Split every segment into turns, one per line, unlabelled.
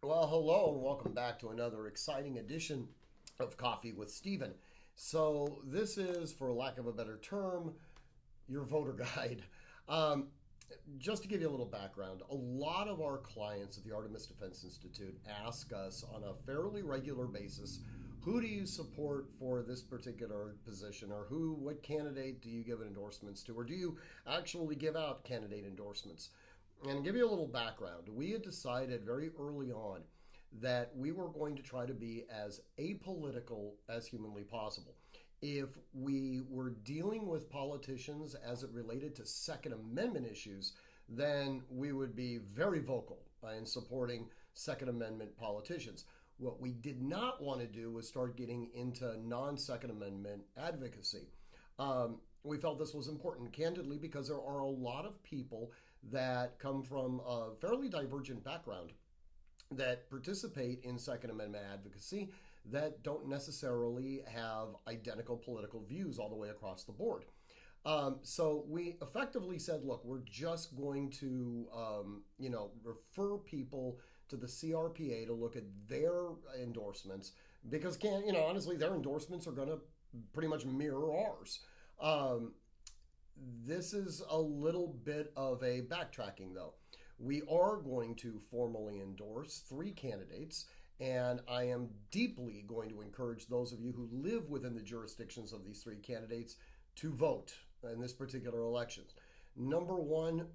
Well, hello and welcome back to another exciting edition of Coffee with Stephen. So, this is, for lack of a better term, your voter guide. Um, just to give you a little background, a lot of our clients at the Artemis Defense Institute ask us on a fairly regular basis, who do you support for this particular position, or what candidate do you give endorsements to, or do you actually give out candidate endorsements? And give you a little background, we had decided very early on that we were going to try to be as apolitical as humanly possible. If we were dealing with politicians as it related to Second Amendment issues, then we would be very vocal in supporting Second Amendment politicians. What we did not want to do was start getting into non-Second Amendment advocacy. We felt this was important, candidly, because there are a lot of people that come from a fairly divergent background that participate in Second Amendment advocacy that don't necessarily have identical political views all the way across the board. So we effectively said, look, we're just going to, refer people to the CRPA to look at their endorsements because, honestly, their endorsements are going to pretty much mirror ours. This is a little bit of a backtracking, though. We are going to formally endorse 3 candidates, and I am deeply going to encourage those of you who live within the jurisdictions of these 3 candidates to vote in this particular election. Number 1,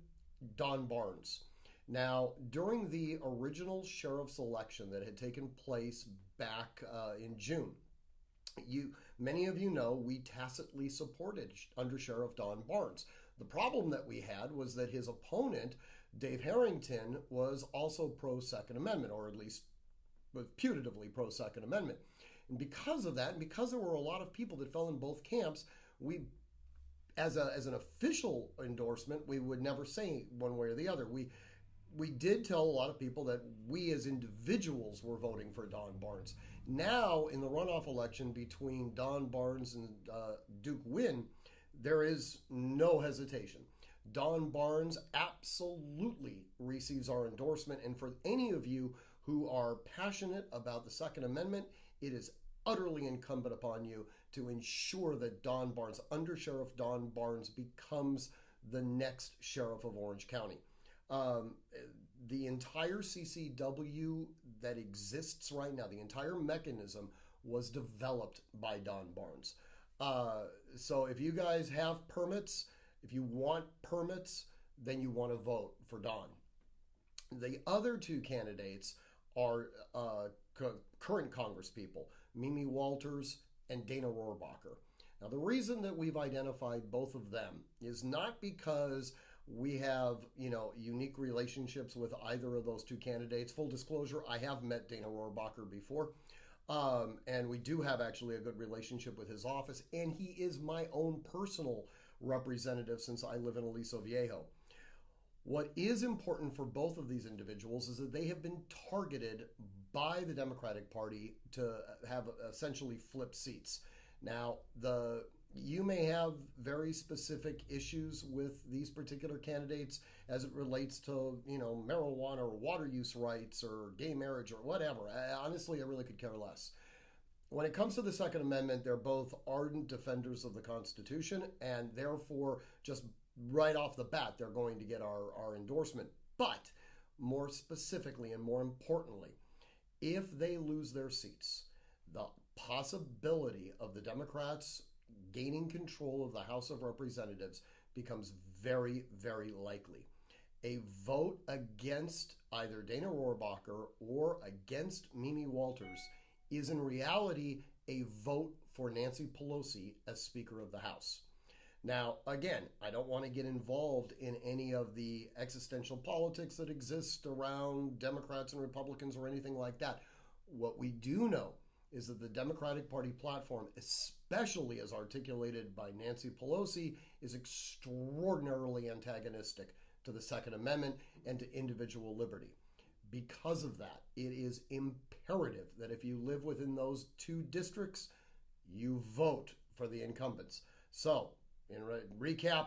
Don Barnes. Now, during the original sheriff's election that had taken place back in June, many of you know we tacitly supported Under Sheriff Don Barnes. The problem that we had was that his opponent, Dave Harrington, was also pro-Second Amendment, or at least was putatively pro-Second Amendment. And because of that, and because there were a lot of people that fell in both camps, we, as an official endorsement, we would never say one way or the other. We did tell a lot of people that we as individuals were voting for Don Barnes. Now, in the runoff election between Don Barnes and Duke Wynn, there is no hesitation. Don Barnes absolutely receives our endorsement. And for any of you who are passionate about the Second Amendment, it is utterly incumbent upon you to ensure that Don Barnes, Under Sheriff Don Barnes, becomes the next sheriff of Orange County. The entire CCW that exists right now, the entire mechanism was developed by Don Barnes. So if you guys have permits, if you want permits, then you want to vote for Don. The other 2 candidates are current congresspeople, Mimi Walters and Dana Rohrabacher. Now, the reason that we've identified both of them is not because we have, unique relationships with either of those 2 candidates. Full disclosure, I have met Dana Rohrabacher before, and we do have actually a good relationship with his office, and he is my own personal representative since I live in Aliso Viejo. What is important for both of these individuals is that they have been targeted by the Democratic Party to have essentially flip seats. Now, you may have very specific issues with these particular candidates as it relates to, marijuana or water use rights or gay marriage or whatever. Honestly, I really could care less. When it comes to the Second Amendment, they're both ardent defenders of the Constitution, and therefore, just right off the bat, they're going to get our endorsement. But more specifically and more importantly, if they lose their seats, the possibility of the Democrats gaining control of the House of Representatives becomes very, very likely. A vote against either Dana Rohrabacher or against Mimi Walters is in reality a vote for Nancy Pelosi as Speaker of the House. Now, again, I don't want to get involved in any of the existential politics that exist around Democrats and Republicans or anything like that. What we do know is that the Democratic Party platform, especially as articulated by Nancy Pelosi, is extraordinarily antagonistic to the Second Amendment and to individual liberty. Because of that, it is imperative that if you live within those 2 districts, you vote for the incumbents. So, in recap,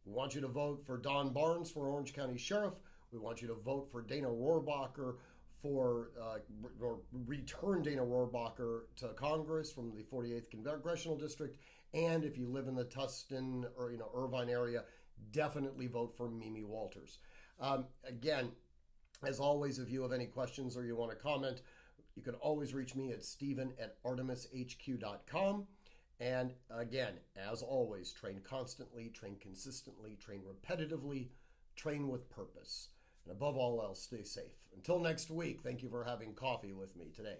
we want you to vote for Don Barnes for Orange County Sheriff. We want you to vote for Dana Rohrabacher for or return Dana Rohrabacher to Congress from the 48th Congressional District. And if you live in the Tustin or Irvine area, definitely vote for Mimi Walters. Again, as always, if you have any questions or you want to comment, you can always reach me at steven@artemishq.com. And again, as always, train constantly, train consistently, train repetitively, train with purpose. And above all else, stay safe. Until next week, thank you for having coffee with me today.